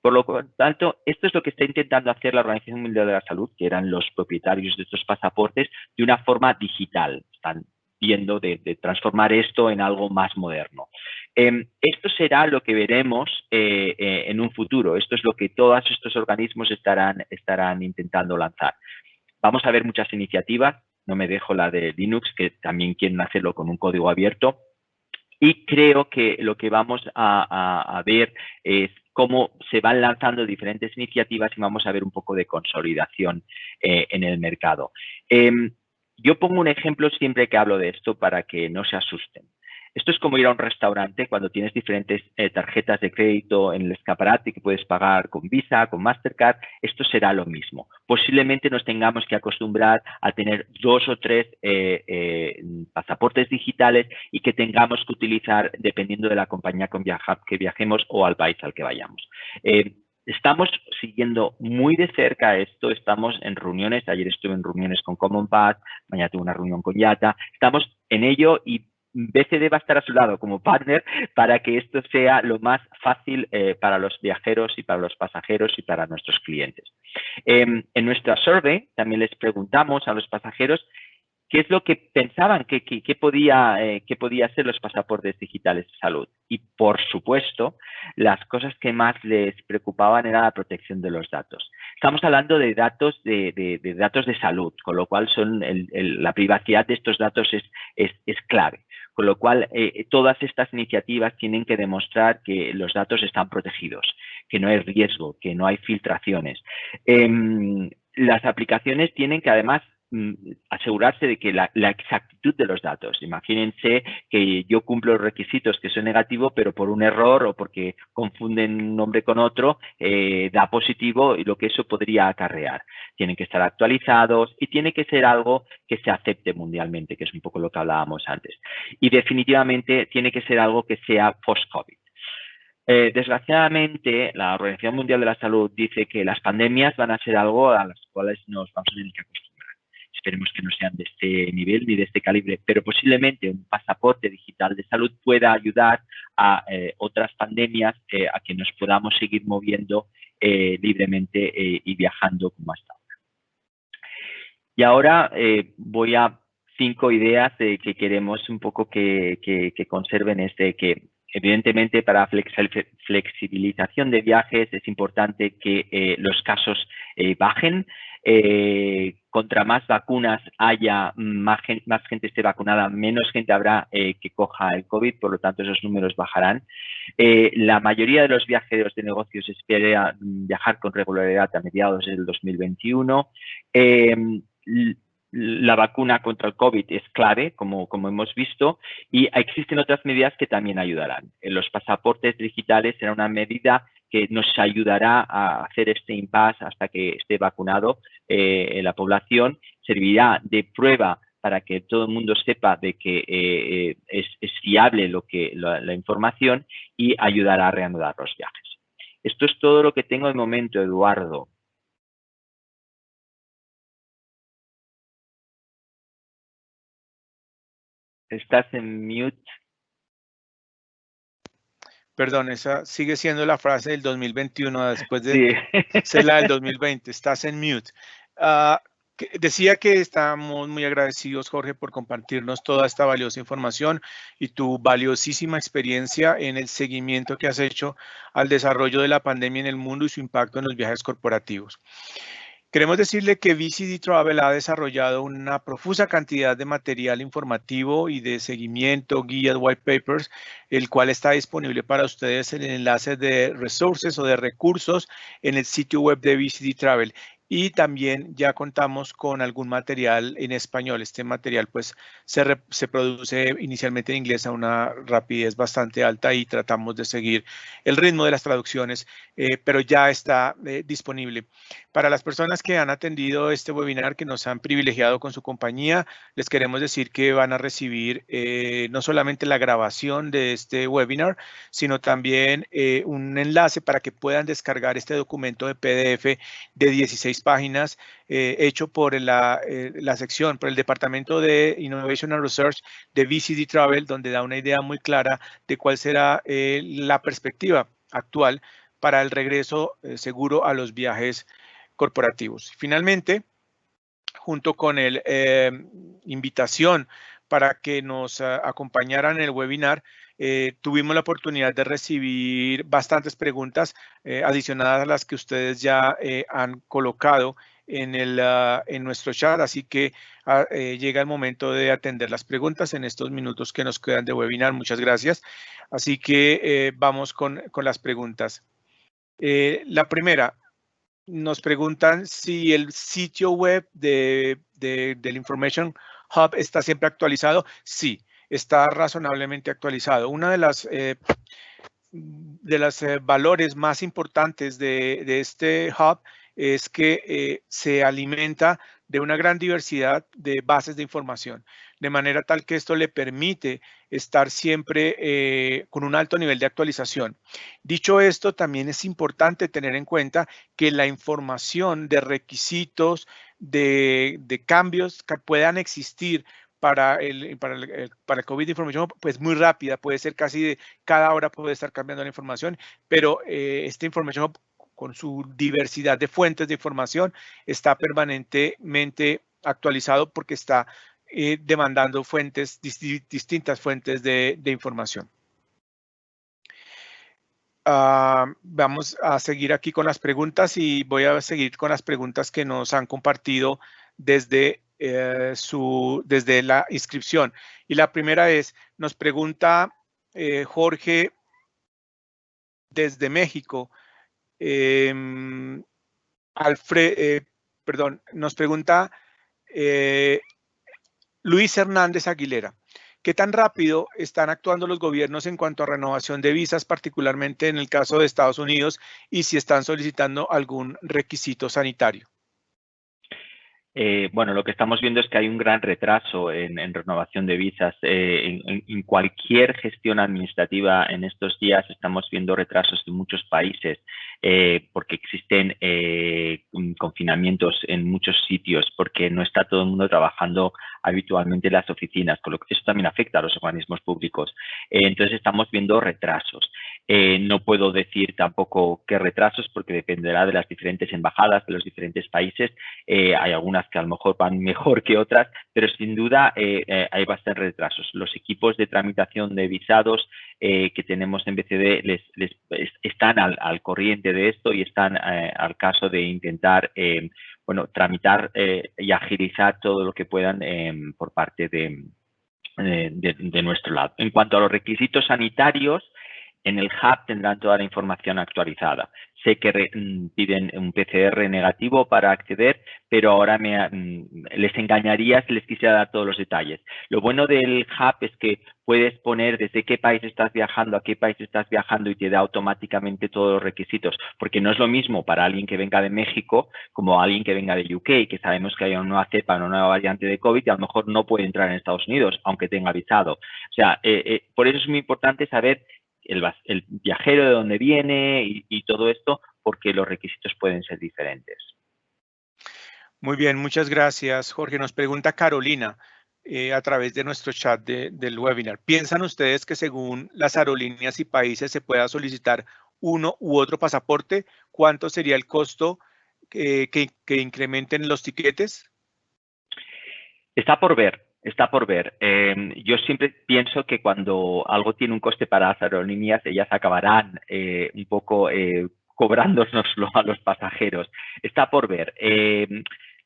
Por lo tanto, esto es lo que está intentando hacer la Organización Mundial de la Salud, que eran los propietarios de estos pasaportes, de una forma digital. Están viendo de transformar esto en algo más moderno. Esto será lo que veremos en un futuro. Esto es lo que todos estos organismos estarán intentando lanzar. Vamos a ver muchas iniciativas. No me dejo la de Linux, que también quieren hacerlo con un código abierto. Y creo que lo que vamos a ver es cómo se van lanzando diferentes iniciativas y vamos a ver un poco de consolidación en el mercado. Yo pongo un ejemplo siempre que hablo de esto para que no se asusten. Esto es como ir a un restaurante cuando tienes diferentes tarjetas de crédito en el escaparate que puedes pagar con Visa, con Mastercard. Esto será lo mismo. Posiblemente nos tengamos que acostumbrar a tener 2 o 3 pasaportes digitales y que tengamos que utilizar dependiendo de la compañía que viajemos o al país al que vayamos. Estamos siguiendo muy de cerca esto, estamos en reuniones, ayer estuve en reuniones con Common Pass, mañana tuve una reunión con IATA, estamos en ello y BCD va a estar a su lado como partner para que esto sea lo más fácil para los viajeros y para los pasajeros y para nuestros clientes. En nuestra survey también les preguntamos a los pasajeros qué es lo que pensaban que podía ser los pasaportes digitales de salud. Y, por supuesto, las cosas que más les preocupaban era la protección de los datos. Estamos hablando de datos de datos de salud, con lo cual la privacidad de estos datos es clave. Con lo cual, todas estas iniciativas tienen que demostrar que los datos están protegidos, que no hay riesgo, que no hay filtraciones. Las aplicaciones tienen que, además, asegurarse de que la exactitud de los datos. Imagínense que yo cumplo los requisitos que son negativos, pero por un error o porque confunden un nombre con otro, da positivo y lo que eso podría acarrear. Tienen que estar actualizados y tiene que ser algo que se acepte mundialmente, que es un poco lo que hablábamos antes. Y definitivamente tiene que ser algo que sea post-COVID. Desgraciadamente, la Organización Mundial de la Salud dice que las pandemias van a ser algo a las cuales nos vamos a tener que acostumbrar. Esperemos que no sean de este nivel ni de este calibre, pero posiblemente un pasaporte digital de salud pueda ayudar a otras pandemias a que nos podamos seguir moviendo libremente y viajando como hasta ahora. Y ahora voy a 5 ideas que queremos un poco que conserven que evidentemente para flexibilización de viajes es importante que los casos bajen. Contra más vacunas haya, más gente esté vacunada, menos gente habrá que coja el COVID, por lo tanto esos números bajarán. La mayoría de los viajeros de negocios espera viajar con regularidad a mediados del 2021. La vacuna contra el COVID es clave, como hemos visto, y existen otras medidas que también ayudarán. Los pasaportes digitales será una medida que nos ayudará a hacer este impasse hasta que esté vacunado la población. Servirá de prueba para que todo el mundo sepa de que es fiable la información y ayudará a reanudar los viajes. Esto es todo lo que tengo de momento, Eduardo. Estás en mute. Perdón, esa sigue siendo la frase del 2021 después de ser la del 2020. Estás en mute. Decía que estamos muy agradecidos, Jorge, por compartirnos toda esta valiosa información y tu valiosísima experiencia en el seguimiento que has hecho al desarrollo de la pandemia en el mundo y su impacto en los viajes corporativos. Queremos decirle que BCD Travel ha desarrollado una profusa cantidad de material informativo y de seguimiento, guías, white papers, el cual está disponible para ustedes en el enlace de resources o de recursos en el sitio web de BCD Travel. y también ya contamos con algún material en español. Este material pues se produce inicialmente en inglés a una rapidez bastante alta y tratamos de seguir el ritmo de las traducciones, pero ya está disponible. Para las personas que han atendido este webinar, que nos han privilegiado con su compañía, les queremos decir que van a recibir no solamente la grabación de este webinar, sino también un enlace para que puedan descargar este documento de PDF de 16 páginas hecho por la sección, por el Departamento de Innovation and Research de VCD Travel, donde da una idea muy clara de cuál será la perspectiva actual para el regreso seguro a los viajes corporativos. Finalmente, junto con el invitación para que nos acompañaran en el webinar, tuvimos la oportunidad de recibir bastantes preguntas adicionadas a las que ustedes ya han colocado en nuestro chat, así que llega el momento de atender las preguntas en estos minutos que nos quedan de webinar. Muchas gracias. Así que vamos con las preguntas. La primera, nos preguntan si el sitio web del Information Hub está siempre actualizado. Sí, está razonablemente actualizado. Una de las valores más importantes de este hub es que se alimenta de una gran diversidad de bases de información, de manera tal que esto le permite estar siempre con un alto nivel de actualización. Dicho esto, también es importante tener en cuenta que la información de requisitos, de cambios que puedan existir para el COVID Information, pues muy rápida, puede ser casi de cada hora puede estar cambiando la información, pero esta información con su diversidad de fuentes de información está permanentemente actualizado porque está demandando distintas fuentes de información. Vamos a seguir aquí con las preguntas y voy a seguir con las preguntas que nos han compartido desde la inscripción. Y la primera es, nos pregunta Jorge desde México. Nos pregunta Luis Hernández Aguilera. ¿Qué tan rápido están actuando los gobiernos en cuanto a renovación de visas, particularmente en el caso de Estados Unidos, y si están solicitando algún requisito sanitario? Bueno, lo que estamos viendo es que hay un gran retraso en renovación de visas. En cualquier gestión administrativa en estos días estamos viendo retrasos en muchos países porque existen confinamientos en muchos sitios, porque no está todo el mundo trabajando habitualmente en las oficinas, con lo que eso también afecta a los organismos públicos. Entonces estamos viendo retrasos. No puedo decir tampoco qué retrasos porque dependerá de las diferentes embajadas de los diferentes países. Hay algunas que a lo mejor van mejor que otras, pero sin duda hay bastantes retrasos. Los equipos de tramitación de visados que tenemos en BCD están al corriente de esto y están al caso de intentar tramitar y agilizar todo lo que puedan por parte de nuestro lado. En cuanto a los requisitos sanitarios, en el hub tendrán toda la información actualizada. Sé que piden un PCR negativo para acceder, pero ahora les engañaría si les quisiera dar todos los detalles. Lo bueno del hub es que puedes poner desde qué país estás viajando a qué país estás viajando y te da automáticamente todos los requisitos, porque no es lo mismo para alguien que venga de México como alguien que venga de UK, que sabemos que hay una nueva cepa, una nueva variante de COVID y a lo mejor no puede entrar en Estados Unidos, aunque tenga visado. O sea, por eso es muy importante saber el viajero de dónde viene y todo esto, porque los requisitos pueden ser diferentes. Muy bien, muchas gracias, Jorge. Nos pregunta Carolina a través de nuestro chat del webinar. ¿Piensan ustedes que según las aerolíneas y países se pueda solicitar uno u otro pasaporte? ¿Cuánto sería el costo que incrementen los tiquetes? Está por ver. Está por ver. Yo siempre pienso que cuando algo tiene un coste para las aerolíneas, ellas acabarán un poco cobrándonoslo a los pasajeros. Está por ver.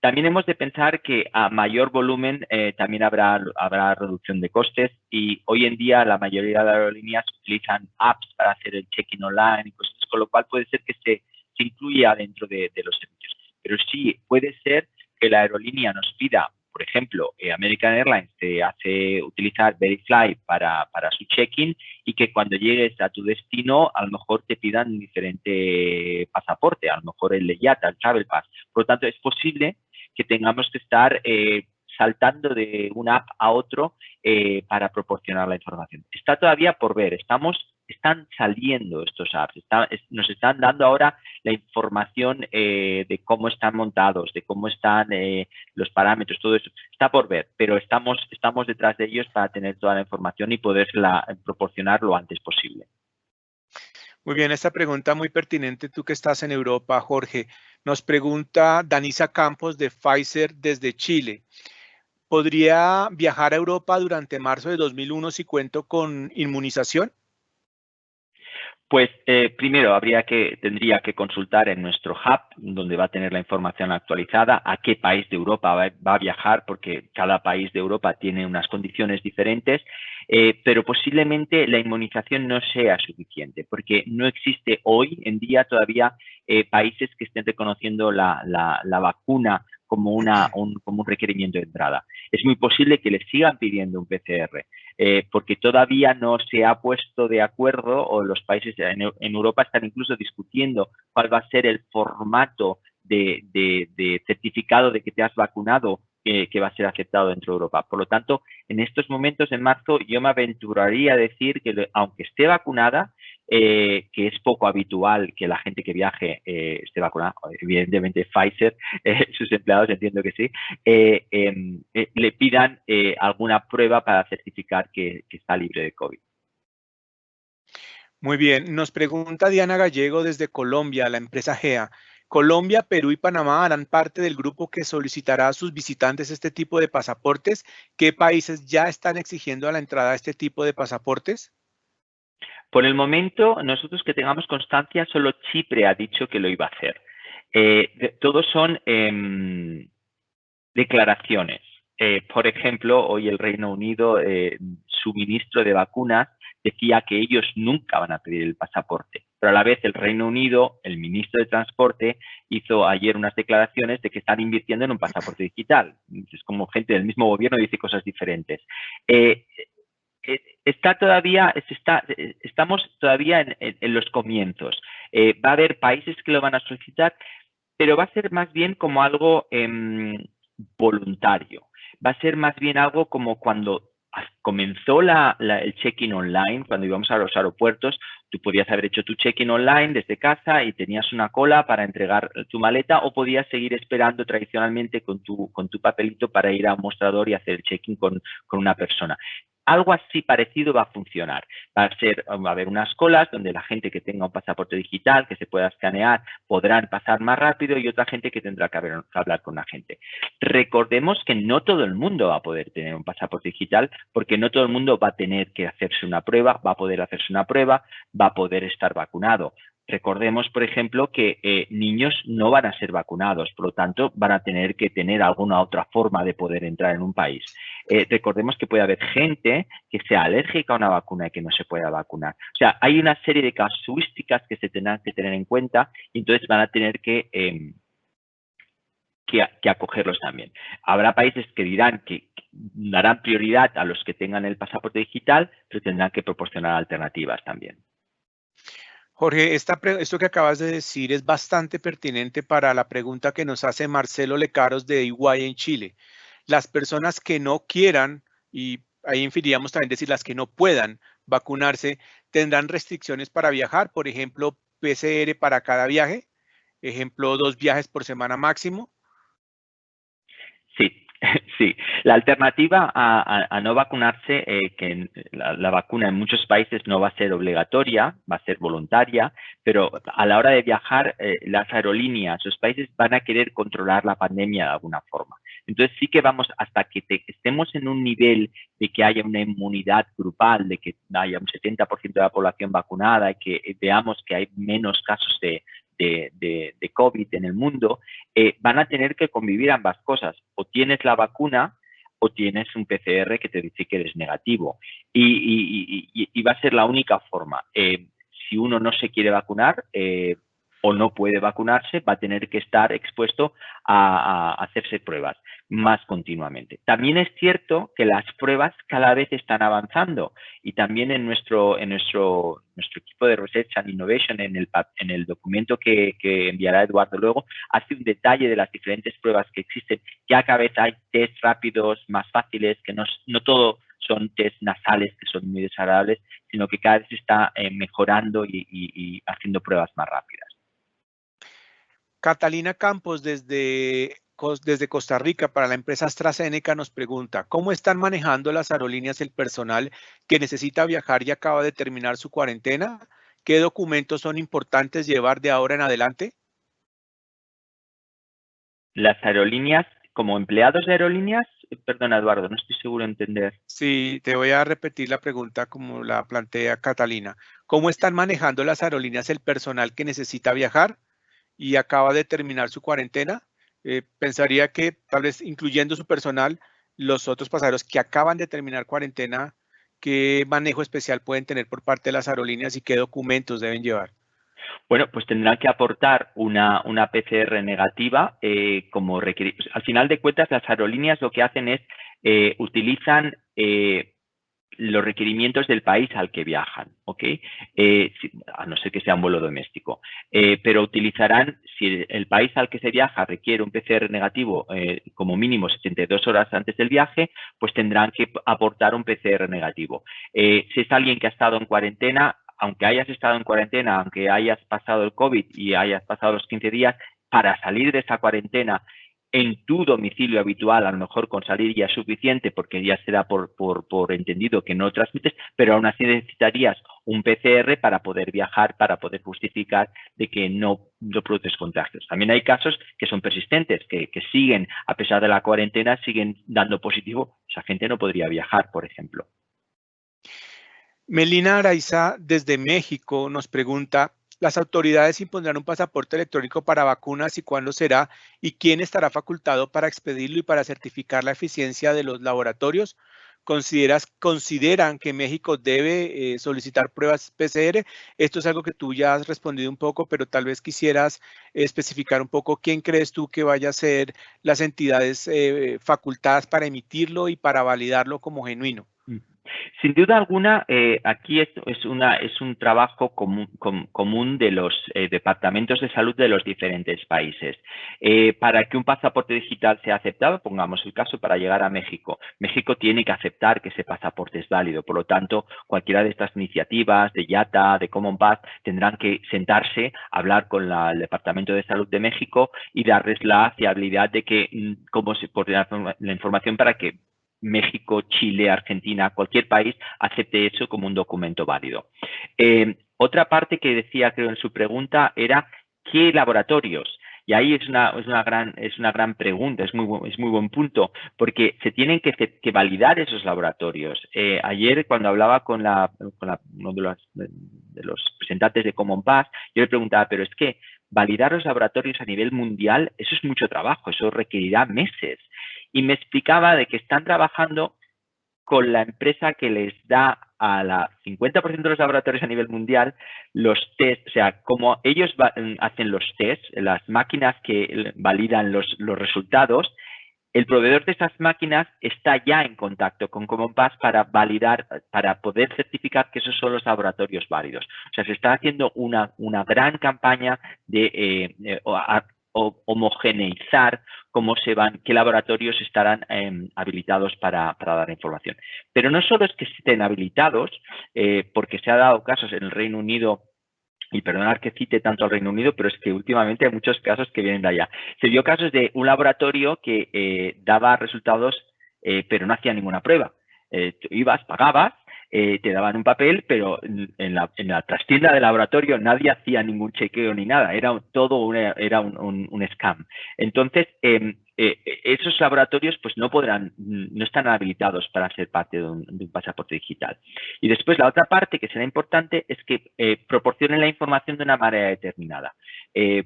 También hemos de pensar que a mayor volumen también habrá reducción de costes y hoy en día la mayoría de aerolíneas utilizan apps para hacer el check-in online y cosas, con lo cual puede ser que se incluya dentro de los servicios. pero sí puede ser que la aerolínea nos pida, por ejemplo, American Airlines te hace utilizar Verifly para su check-in y que cuando llegues a tu destino a lo mejor te pidan un diferente pasaporte, a lo mejor el IATA, el Travel Pass. Por lo tanto, es posible que tengamos que estar saltando de una app a otro para proporcionar la información. Está todavía por ver, están saliendo estos apps, nos están dando ahora la información de cómo están montados, de cómo están los parámetros, todo eso. Está por ver, pero estamos detrás de ellos para tener toda la información y poderla proporcionar lo antes posible. Muy bien, esta pregunta muy pertinente, tú que estás en Europa, Jorge. Nos pregunta Danisa Campos de Pfizer desde Chile. ¿Podría viajar a Europa durante marzo de 2001 si cuento con inmunización? Pues primero tendría que consultar en nuestro hub, donde va a tener la información actualizada, a qué país de Europa va a viajar, porque cada país de Europa tiene unas condiciones diferentes, pero posiblemente la inmunización no sea suficiente, porque no existe hoy en día todavía países que estén reconociendo la vacuna como un requerimiento de entrada. Es muy posible que les sigan pidiendo un PCR. Porque todavía no se ha puesto de acuerdo, o los países en Europa están incluso discutiendo cuál va a ser el formato de certificado de que te has vacunado que va a ser aceptado dentro de Europa. Por lo tanto, en estos momentos, en marzo, yo me aventuraría a decir que aunque esté vacunada, que es poco habitual que la gente que viaje esté vacunada, evidentemente Pfizer, sus empleados entiendo que sí, le pidan alguna prueba para certificar que está libre de COVID. Muy bien, nos pregunta Diana Gallego desde Colombia, la empresa GEA. ¿Colombia, Perú y Panamá harán parte del grupo que solicitará a sus visitantes este tipo de pasaportes? ¿Qué países ya están exigiendo a la entrada este tipo de pasaportes? Por el momento, nosotros que tengamos constancia, solo Chipre ha dicho que lo iba a hacer. Todos son declaraciones. Por ejemplo, hoy el Reino Unido, su ministro de vacunas, decía que ellos nunca van a pedir el pasaporte. Pero a la vez el Reino Unido, el ministro de Transporte, hizo ayer unas declaraciones de que están invirtiendo en un pasaporte digital. Es como gente del mismo gobierno dice cosas diferentes. Estamos todavía en los comienzos. Va a haber países que lo van a solicitar, pero va a ser más bien como algo voluntario. Va a ser más bien algo como cuando comenzó el check-in online, cuando íbamos a los aeropuertos, tú podías haber hecho tu check-in online desde casa y tenías una cola para entregar tu maleta, o podías seguir esperando tradicionalmente con tu papelito para ir a un mostrador y hacer el check-in con una persona. Algo así parecido va a funcionar. Va a haber unas colas donde la gente que tenga un pasaporte digital, que se pueda escanear, podrán pasar más rápido, y otra gente que tendrá que hablar con la gente. Recordemos que no todo el mundo va a poder tener un pasaporte digital, porque no todo el mundo va a tener que hacerse una prueba, va a poder hacerse una prueba, va a poder estar vacunado. Recordemos, por ejemplo, que niños no van a ser vacunados, por lo tanto, van a tener que tener alguna otra forma de poder entrar en un país. Recordemos que puede haber gente que sea alérgica a una vacuna y que no se pueda vacunar. O sea, hay una serie de casuísticas que se tendrán que tener en cuenta, y entonces van a tener que acogerlos también. Habrá países que dirán que darán prioridad a los que tengan el pasaporte digital, pero tendrán que proporcionar alternativas también. Jorge, esto que acabas de decir es bastante pertinente para la pregunta que nos hace Marcelo Lecaros de Iguay en Chile. Las personas que no quieran, y ahí inferiríamos también decir las que no puedan vacunarse, tendrán restricciones para viajar, por ejemplo, PCR para cada viaje, ejemplo, 2 viajes por semana máximo. Sí, sí. La alternativa a no vacunarse, que la vacuna en muchos países no va a ser obligatoria, va a ser voluntaria, pero a la hora de viajar, las aerolíneas, los países van a querer controlar la pandemia de alguna forma. Entonces sí que vamos, hasta que estemos en un nivel de que haya una inmunidad grupal, de que haya un 70% de la población vacunada y que veamos que hay menos casos de COVID en el mundo, van a tener que convivir ambas cosas. O tienes la vacuna o tienes un PCR que te dice que eres negativo. Y va a ser la única forma. Si uno no se quiere vacunar, o no puede vacunarse, va a tener que estar expuesto a hacerse pruebas más continuamente. También es cierto que las pruebas cada vez están avanzando y también en nuestro equipo de Research and Innovation, en el documento que enviará Eduardo luego, hace un detalle de las diferentes pruebas que existen. Ya cada vez hay test rápidos, más fáciles, que no todo son test nasales que son muy desagradables, sino que cada vez se está mejorando y haciendo pruebas más rápidas. Catalina Campos, desde Costa Rica, para la empresa AstraZeneca, nos pregunta, ¿cómo están manejando las aerolíneas el personal que necesita viajar y acaba de terminar su cuarentena? ¿Qué documentos son importantes llevar de ahora en adelante? Las aerolíneas, como empleados de aerolíneas, perdona Eduardo, no estoy seguro de entender. Sí, te voy a repetir la pregunta como la plantea Catalina. ¿Cómo están manejando las aerolíneas el personal que necesita viajar y acaba de terminar su cuarentena? Pensaría que tal vez incluyendo su personal, los otros pasajeros que acaban de terminar cuarentena, ¿qué manejo especial pueden tener por parte de las aerolíneas y qué documentos deben llevar? Bueno, pues tendrán que aportar una PCR negativa como requerimiento. Al final de cuentas, las aerolíneas lo que hacen es utilizan los requerimientos del país al que viajan, ¿ok? A no ser que sea un vuelo doméstico. Pero utilizarán, si el país al que se viaja requiere un PCR negativo como mínimo 72 horas antes del viaje, pues tendrán que aportar un PCR negativo. Si es alguien que ha estado en cuarentena, aunque hayas estado en cuarentena, aunque hayas pasado el COVID y hayas pasado los 15 días, para salir de esa cuarentena en tu domicilio habitual, a lo mejor con salir ya es suficiente porque ya será por entendido que no transmites, pero aún así necesitarías un PCR para poder viajar, para poder justificar de que no produces contagios. También hay casos que son persistentes, que siguen, a pesar de la cuarentena, siguen dando positivo. Esa gente no podría viajar, por ejemplo. Melina Araiza, desde México, nos pregunta, ¿las autoridades impondrán un pasaporte electrónico para vacunas y cuándo será? ¿Y quién estará facultado para expedirlo y para certificar la eficiencia de los laboratorios? ¿Consideran que México debe solicitar pruebas PCR? Esto es algo que tú ya has respondido un poco, pero tal vez quisieras especificar un poco quién crees tú que vaya a ser las entidades facultadas para emitirlo y para validarlo como genuino. Sin duda alguna, aquí es un trabajo común de los departamentos de salud de los diferentes países. Para que un pasaporte digital sea aceptado, pongamos el caso, para llegar a México, México tiene que aceptar que ese pasaporte es válido. Por lo tanto, cualquiera de estas iniciativas de IATA, de Common Pass, tendrán que sentarse, hablar con el Departamento de Salud de México y darles la fiabilidad de que, cómo se pone la información para que México, Chile, Argentina, cualquier país acepte eso como un documento válido. Otra parte que decía, creo, en su pregunta era ¿qué laboratorios? Y ahí es una gran pregunta, es muy buen punto, porque se tienen que validar esos laboratorios. Ayer, cuando hablaba con uno de los representantes de Common Pass, yo le preguntaba, pero es que validar los laboratorios a nivel mundial, eso es mucho trabajo, eso requerirá meses. Y me explicaba de que están trabajando con la empresa que les da a la 50% de los laboratorios a nivel mundial los test, o sea, como ellos hacen los tests, las máquinas que validan los resultados, el proveedor de esas máquinas está ya en contacto con Common Pass para validar, para poder certificar que esos son los laboratorios válidos. O sea, se está haciendo una gran campaña de homogeneizar qué laboratorios estarán habilitados para dar información. Pero no solo es que estén habilitados, porque se ha dado casos en el Reino Unido. Y perdonad que cite tanto al Reino Unido, pero es que últimamente hay muchos casos que vienen de allá. Se dio casos de un laboratorio que daba resultados, pero no hacía ninguna prueba. Tú ibas, pagabas, te daban un papel, pero en la trastienda del laboratorio nadie hacía ningún chequeo ni nada. Era todo un scam. Entonces, esos laboratorios pues no están habilitados para ser parte de un pasaporte digital. Y después la otra parte que será importante es que proporcionen la información de una manera determinada.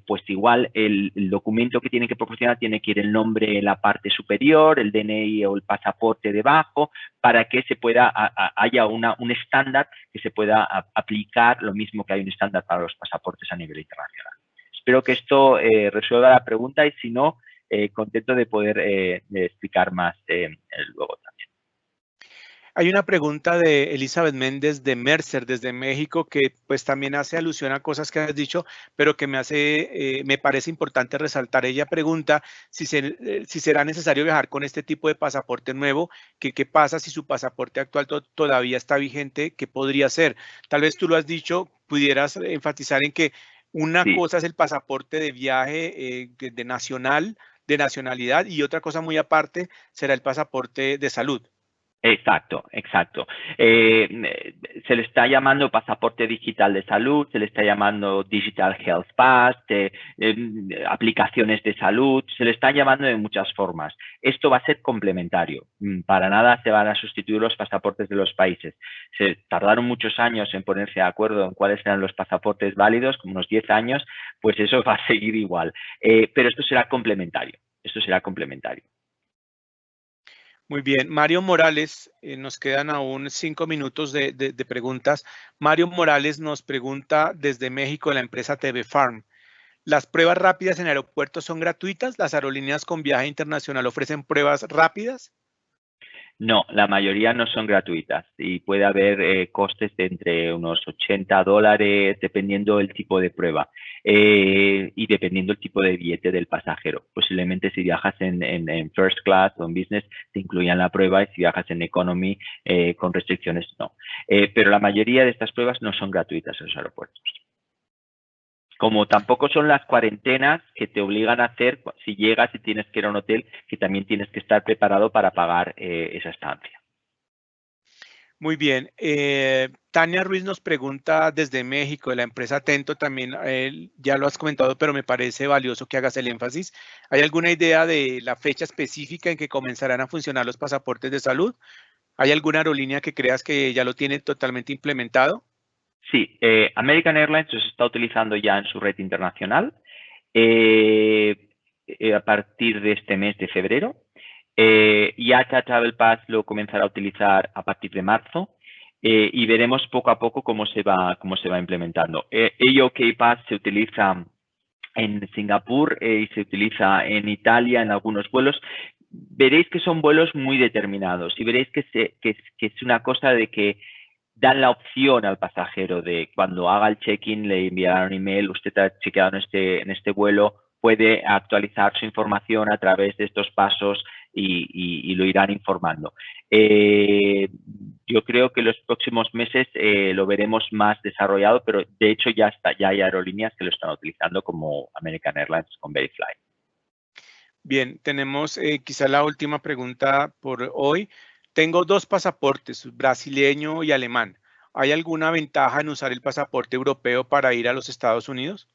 Pues igual el documento que tienen que proporcionar tiene que ir el nombre en la parte superior, el DNI o el pasaporte debajo, para que haya un estándar que se pueda aplicar, lo mismo que hay un estándar para los pasaportes a nivel internacional. Espero que esto resuelva la pregunta y si no, contento de poder explicar más luego también. Hay una pregunta de Elizabeth Méndez de Mercer, desde México, que pues también hace alusión a cosas que has dicho, pero que me parece importante resaltar. Ella pregunta si será necesario viajar con este tipo de pasaporte nuevo, que qué pasa si su pasaporte actual todavía está vigente, qué podría ser. Tal vez tú lo has dicho, pudieras enfatizar en que una Sí. cosa es el pasaporte de viaje de nacionalidad, y otra cosa muy aparte será el pasaporte de salud. Exacto, exacto. Se le está llamando pasaporte digital de salud, se le está llamando Digital Health Pass, aplicaciones de salud, se le está llamando de muchas formas. Esto va a ser complementario. Para nada se van a sustituir los pasaportes de los países. Se tardaron muchos años en ponerse de acuerdo en cuáles eran los pasaportes válidos, como unos 10 años, pues eso va a seguir igual. Pero esto será complementario. Esto será complementario. Muy bien. Mario Morales, nos quedan aún 5 minutos de preguntas. Mario Morales nos pregunta desde México, de la empresa TV Farm. ¿Las pruebas rápidas en aeropuertos son gratuitas? ¿Las aerolíneas con viaje internacional ofrecen pruebas rápidas? No, la mayoría no son gratuitas y puede haber costes de entre unos $80 dependiendo del tipo de prueba y dependiendo el tipo de billete del pasajero. Posiblemente si viajas en first class o en business te incluyan la prueba y si viajas en economy con restricciones no. Pero la mayoría de estas pruebas no son gratuitas en los aeropuertos. Como tampoco son las cuarentenas que te obligan a hacer si llegas y tienes que ir a un hotel, que también tienes que estar preparado para pagar esa estancia. Muy bien. Tania Ruiz nos pregunta desde México, de la empresa Atento, también ya lo has comentado, pero me parece valioso que hagas el énfasis. ¿Hay alguna idea de la fecha específica en que comenzarán a funcionar los pasaportes de salud? ¿Hay alguna aerolínea que creas que ya lo tiene totalmente implementado? Sí, American Airlines los está utilizando ya en su red internacional a partir de este mes de febrero. IATA Travel Pass lo comenzará a utilizar a partir de marzo y veremos poco a poco cómo se va implementando. AOK Pass se utiliza en Singapur y se utiliza en Italia en algunos vuelos. Veréis que son vuelos muy determinados y veréis que es una cosa de que dan la opción al pasajero de cuando haga el check-in le enviarán un email, usted ha chequeado en este vuelo, puede actualizar su información a través de estos pasos y lo irán informando. Yo creo que los próximos meses lo veremos más desarrollado, pero de hecho ya hay aerolíneas que lo están utilizando como American Airlines con Verifly. Bien, tenemos quizá la última pregunta por hoy. Tengo 2 pasaportes, brasileño y alemán. ¿Hay alguna ventaja en usar el pasaporte europeo para ir a los Estados Unidos?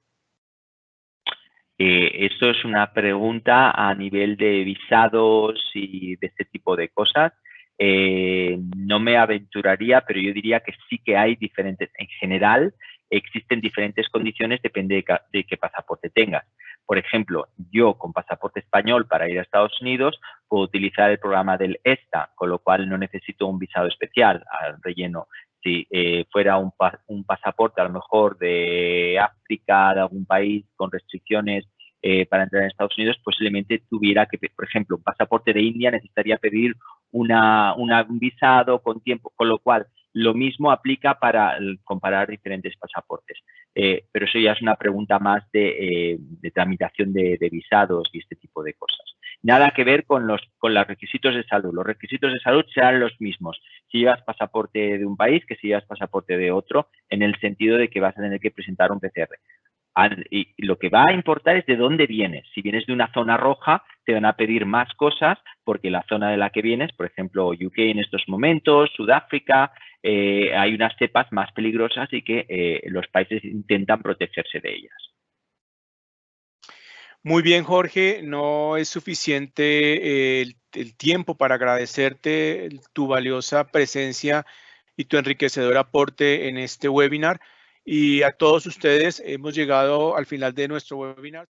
Esto es una pregunta a nivel de visados y de este tipo de cosas. No me aventuraría, pero yo diría que sí que hay diferentes, en general, existen diferentes condiciones, depende de qué pasaporte tengas. Por ejemplo, yo con pasaporte español para ir a Estados Unidos puedo utilizar el programa del ESTA, con lo cual no necesito un visado especial al relleno. Si fuera un pasaporte a lo mejor de África, de algún país con restricciones para entrar en Estados Unidos, posiblemente tuviera que, por ejemplo, un pasaporte de India necesitaría pedir un visado con tiempo, con lo cual lo mismo aplica para comparar diferentes pasaportes. Pero eso ya es una pregunta más de tramitación de visados y este tipo de cosas. Nada que ver con los requisitos de salud. Los requisitos de salud serán los mismos si llevas pasaporte de un país que si llevas pasaporte de otro, en el sentido de que vas a tener que presentar un PCR. Y lo que va a importar es de dónde vienes. Si vienes de una zona roja, te van a pedir más cosas porque la zona de la que vienes, por ejemplo, UK en estos momentos, Sudáfrica, hay unas cepas más peligrosas y que los países intentan protegerse de ellas. Muy bien, Jorge, no es suficiente el tiempo para agradecerte tu valiosa presencia y tu enriquecedor aporte en este webinar. Y a todos ustedes hemos llegado al final de nuestro webinar.